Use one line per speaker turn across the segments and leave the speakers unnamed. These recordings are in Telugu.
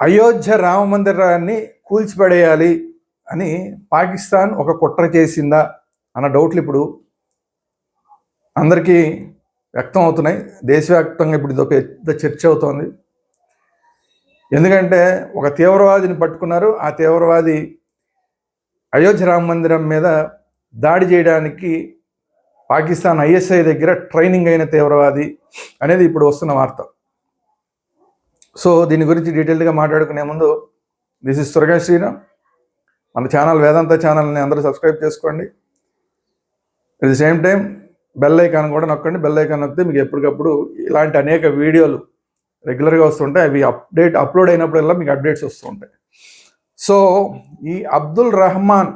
అయోధ్య రామ మందిరాన్ని కూల్చిపడేయాలి అని పాకిస్తాన్ ఒక కుట్ర చేసిందా అన్న డౌట్లు ఇప్పుడు అందరికీ వ్యక్తం అవుతున్నాయి. దేశవ్యాప్తంగా ఇప్పుడు ఇదో పెద్ద చర్చ అవుతోంది. ఎందుకంటే ఒక తీవ్రవాదిని పట్టుకున్నారు. ఆ తీవ్రవాది అయోధ్య రామ మందిరం మీద దాడి చేయడానికి పాకిస్తాన్ ISI దగ్గర ట్రైనింగ్ అయిన తీవ్రవాది అనేది ఇప్పుడు వస్తున్న వార్త. సో దీని గురించి డీటెయిల్గా మాట్లాడుకునే ముందు, దిస్ ఇస్ తురగా శ్రీరామ్. మన ఛానల్ వేదాంత ఛానల్ని అందరూ సబ్స్క్రైబ్ చేసుకోండి. At the same time bell icon కూడా నొక్కండి. బెల్ ఐకాన్ నొక్కితే మీకు ఎప్పటికప్పుడు ఇలాంటి అనేక వీడియోలు రెగ్యులర్గా వస్తుంటాయి. అవి అప్లోడ్ అయినప్పుడల్లా మీకు అప్డేట్స్ వస్తూ ఉంటాయి. సో ఈ అబ్దుల్ రహమాన్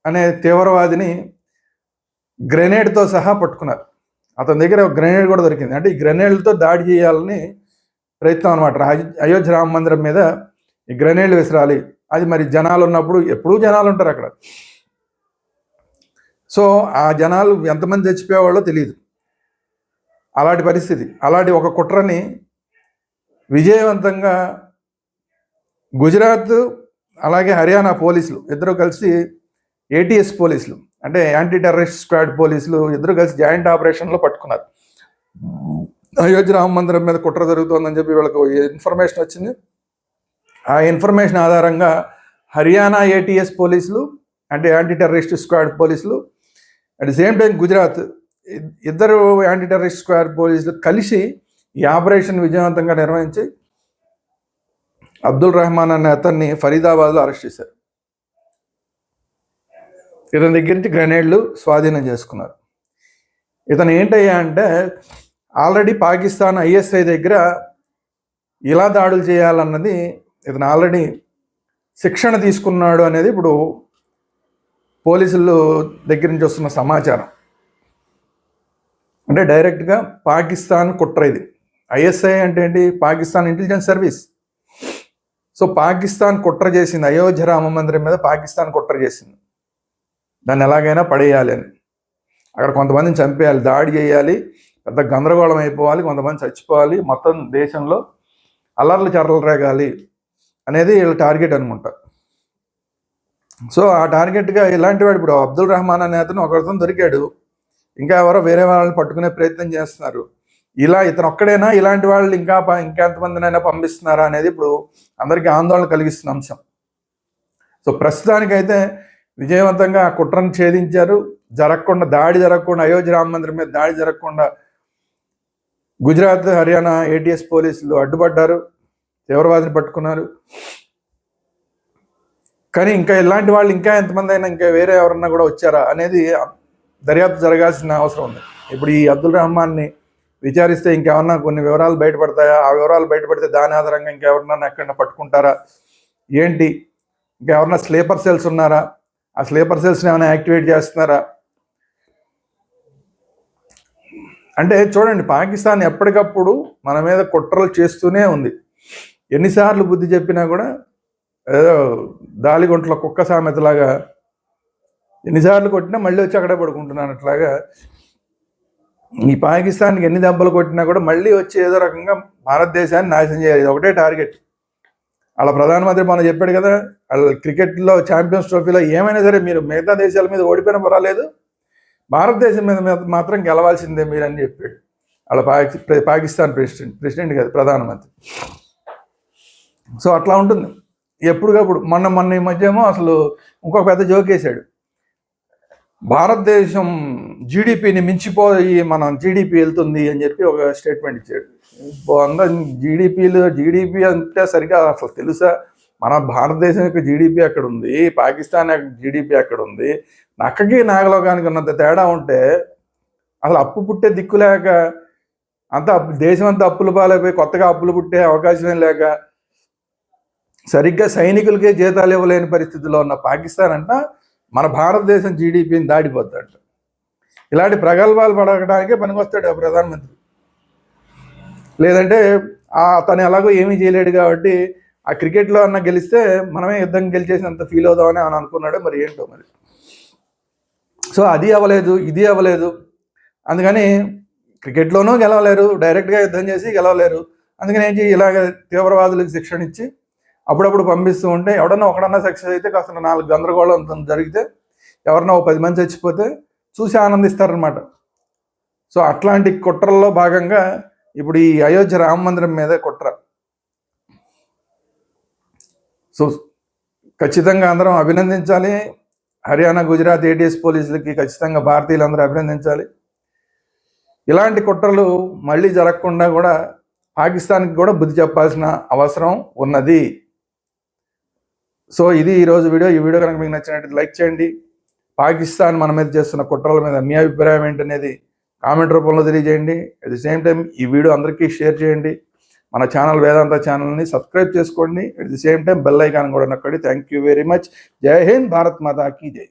అనే తీవ్రవాదిని గ్రెనేడ్తో సహా పట్టుకున్నారు. అతని దగ్గర ఒక గ్రెనేడ్ కూడా దొరికింది. అంటే ఈ గ్రెనేడ్లతో దాడి చేయాలని ప్రయత్నం అనమాట. అయోధ్య రామ మందిరం మీద ఈ గ్రెనేడ్లు విసిరాలి. అది మరి జనాలు ఉన్నప్పుడు, ఎప్పుడూ జనాలు ఉంటారు అక్కడ. సో ఆ జనాలు ఎంతమంది చచ్చిపోయేవాళ్ళో తెలియదు. అలాంటి పరిస్థితి. అలాంటి ఒక కుట్రని విజయవంతంగా గుజరాత్ అలాగే హర్యానా పోలీసులు ఇద్దరు కలిసి, ATS పోలీసులు అంటే యాంటీ టెర్రరిస్ట్ స్క్వాడ్ పోలీసులు ఇద్దరు కలిసి జాయింట్ ఆపరేషన్లో పట్టుకున్నారు. అయోధ్య రామ మందిరం మీద కుట్ర జరుగుతోందని చెప్పి వీళ్ళకు ఇన్ఫర్మేషన్ వచ్చింది. ఆ ఇన్ఫర్మేషన్ ఆధారంగా హర్యానా ATS పోలీసులు అంటే యాంటీ టెర్రరిస్ట్ స్క్వాడ్ పోలీసులు, at the same time Gujarat ఇద్దరు యాంటీ టెర్రరిస్ట్ స్క్వాడ్ పోలీసులు కలిసి ఈ ఆపరేషన్ విజయవంతంగా నిర్వహించి అబ్దుల్ రహమాన్ అనే అతన్ని ఫరీదాబాద్లో అరెస్ట్ చేశారు. ఇతని దగ్గర నుంచి గ్రెనేడ్లు స్వాధీనం చేసుకున్నారు. ఇతను ఏంటయ్యా అంటే ఆల్రెడీ పాకిస్తాన్ ISI దగ్గర ఇలా దాడులు చేయాలన్నది ఇతను ఆల్రెడీ శిక్షణ తీసుకున్నాడు అనేది ఇప్పుడు పోలీసులు దగ్గర నుంచి వస్తున్న సమాచారం. అంటే డైరెక్ట్గా పాకిస్తాన్ కుట్ర ఇది. ISI అంటే ఏంటి? Pakistan intelligence service. So Pakistan కుట్ర చేసింది. అయోధ్య రామ మందిరం మీద పాకిస్తాన్ కుట్ర చేసింది. దాన్ని ఎలాగైనా పడేయాలి అని. అక్కడ కొంతమందిని చంపేయాలి, దాడి చేయాలి, పెద్ద గందరగోళం అయిపోవాలి, కొంతమంది చచ్చిపోవాలి, మొత్తం దేశంలో అల్లర్లు చర్రలు రేగాలి అనేది వీళ్ళ టార్గెట్ అనుకుంటా. సో ఆ టార్గెట్గా ఇలాంటి వాడు ఇప్పుడు అబ్దుల్ రహమాన్ అనే అతను ఒకరితో దొరికాడు. ఇంకా ఎవరో వేరే వాళ్ళని పట్టుకునే ప్రయత్నం చేస్తున్నారు. ఇలా ఇతను ఒక్కడైనా ఇలాంటి వాళ్ళు ఇంకెంతమందినైనా పంపిస్తున్నారా అనేది ఇప్పుడు అందరికీ ఆందోళన కలిగిస్తున్న అంశం. సో ప్రస్తుతానికైతే విజయవంతంగా ఆ కుట్రను ఛేదించారు. దాడి జరగకుండా అయోధ్య రామ మందిరం మీద దాడి జరగకుండా గుజరాత్ హర్యానా ATS పోలీసులు అడ్డుపడ్డారు, తీవ్రవాదిని పట్టుకున్నారు. కానీ ఇంకా ఇలాంటి వాళ్ళు ఇంకా ఎంతమంది అయినా ఇంకా వేరే ఎవరన్నా కూడా వచ్చారా అనేది దర్యాప్తు జరగాల్సిన అవసరం ఉంది. ఇప్పుడు ఈ అబ్దుల్ రహమాన్ని విచారిస్తే ఇంకేమన్నా కొన్ని వివరాలు బయటపడతాయా? ఆ వివరాలు బయటపడితే దాని ఆధారంగా ఇంకెవరన్నా ఎక్కడన్నా పట్టుకుంటారా ఏంటి? ఇంకెవరన్నా స్లీపర్ సెల్స్ ఉన్నారా? ఆ స్లీపర్ సెల్స్ని ఏమైనా యాక్టివేట్ చేస్తున్నారా? అంటే చూడండి, పాకిస్తాన్ ఎప్పటికప్పుడు మన మీద కుట్రలు చేస్తూనే ఉంది. ఎన్నిసార్లు బుద్ధి చెప్పినా కూడా ఏదో దాలిగుంటలో కుక్క సామెతలాగా ఎన్నిసార్లు కొట్టినా మళ్ళీ వచ్చి అక్కడే పడుకుంటున్నానట్లాగా ఈ పాకిస్తాన్కి ఎన్ని దెబ్బలు కొట్టినా కూడా మళ్ళీ వచ్చి ఏదో రకంగా భారతదేశాన్ని నాశనం చేయాలి. ఇది ఒకటే టార్గెట్. అలా ప్రధానమంత్రి మనం చెప్పాడు కదా, వాళ్ళ క్రికెట్లో ఛాంపియన్స్ ట్రోఫీలో ఏమైనా సరే మీరు మిగతా దేశాల మీద ఓడిపోయినా పర్వాలేదు, భారతదేశం మీద మాత్రం గెలవాల్సిందే మీరు అని చెప్పాడు. వాళ్ళ పాకిస్తాన్ ప్రెసిడెంట్ కాదు, ప్రధానమంత్రి. సో అట్లా ఉంటుంది ఎప్పటికప్పుడు. మొన్న ఈ మధ్యేమో అసలు ఇంకొక పెద్ద జోక్ వేశాడు. భారతదేశం GDPని మించిపోయి మనం GDP వెళ్తుంది అని చెప్పి ఒక స్టేట్మెంట్ ఇచ్చాడు. అందరూ GDP అంటే సరిగా అసలు తెలుసా? మన భారతదేశం యొక్క GDP అక్కడ ఉంది, పాకిస్తాన్ యొక్క GDP అక్కడ ఉంది. నక్కకి నాగలోకానికి ఉన్నంత తేడా ఉంటే అసలు అప్పు పుట్టే దిక్కు లేక దేశం అంతా అప్పుల పాలైపోయి కొత్తగా అప్పులు పుట్టే అవకాశమే లేక సరిగ్గా సైనికులకే జీతాలు ఇవ్వలేని పరిస్థితిలో ఉన్న పాకిస్తాన్ అంట మన భారతదేశం GDPని దాడిపోద్దంట. ఇలాంటి ప్రగల్భాలు పడకడానికే పనికొస్తాడు ఆ ప్రధానమంత్రి. లేదంటే తను ఎలాగో ఏమీ చేయలేడు కాబట్టి ఆ క్రికెట్లో అన్న గెలిస్తే మనమే యుద్ధం గెలిచేసినంత ఫీల్ అవుదామని అని అనుకున్నాడు. మరి ఏంటో మరి. సో అది అవ్వలేదు, ఇది అవ్వలేదు. అందుకని క్రికెట్లోనూ గెలవలేరు, డైరెక్ట్గా యుద్ధం చేసి గెలవలేరు. అందుకని ఏం చేయి, ఇలాగ తీవ్రవాదులకు శిక్షణ ఇచ్చి అప్పుడప్పుడు పంపిస్తూ ఉంటే ఎవడన్నా ఒకడన్నా సక్సెస్ అయితే కాస్త 4 గందరగోళం జరిగితే ఎవరన్నా 10 మంది చచ్చిపోతే చూసి ఆనందిస్తారనమాట. సో అట్లాంటి కుట్రల్లో భాగంగా ఇప్పుడు ఈ అయోధ్య రామ మందిరం మీద కుట్ర. సో ఖచ్చితంగా అందరం అభినందించాలి. హర్యానా, గుజరాత్ ఏటీఎస్ పోలీసులకి ఖచ్చితంగా భారతీయులందరూ అభినందించాలి. ఇలాంటి కుట్రలు మళ్ళీ జరగకుండా కూడా పాకిస్తాన్కి కూడా బుద్ధి చెప్పాల్సిన అవసరం ఉన్నది. సో ఇది ఈరోజు వీడియో. ఈ వీడియో కనుక మీకు నచ్చినట్లయితే లైక్ చేయండి. పాకిస్తాన్ మన మీద చేస్తున్న కుట్రల మీద మీ అభిప్రాయం ఏంటనేది కామెంట్ రూపంలో తెలియజేయండి. అట్ ది సేమ్ టైం ఈ వీడియో అందరికీ షేర్ చేయండి. మన ఛానల్ వేదాంత ఛానల్ని సబ్స్క్రైబ్ చేసుకోండి. At the same time bell icon కూడా నొక్కండి. Thank you very much. జై హింద్. భారత్ మాతా కీ జై.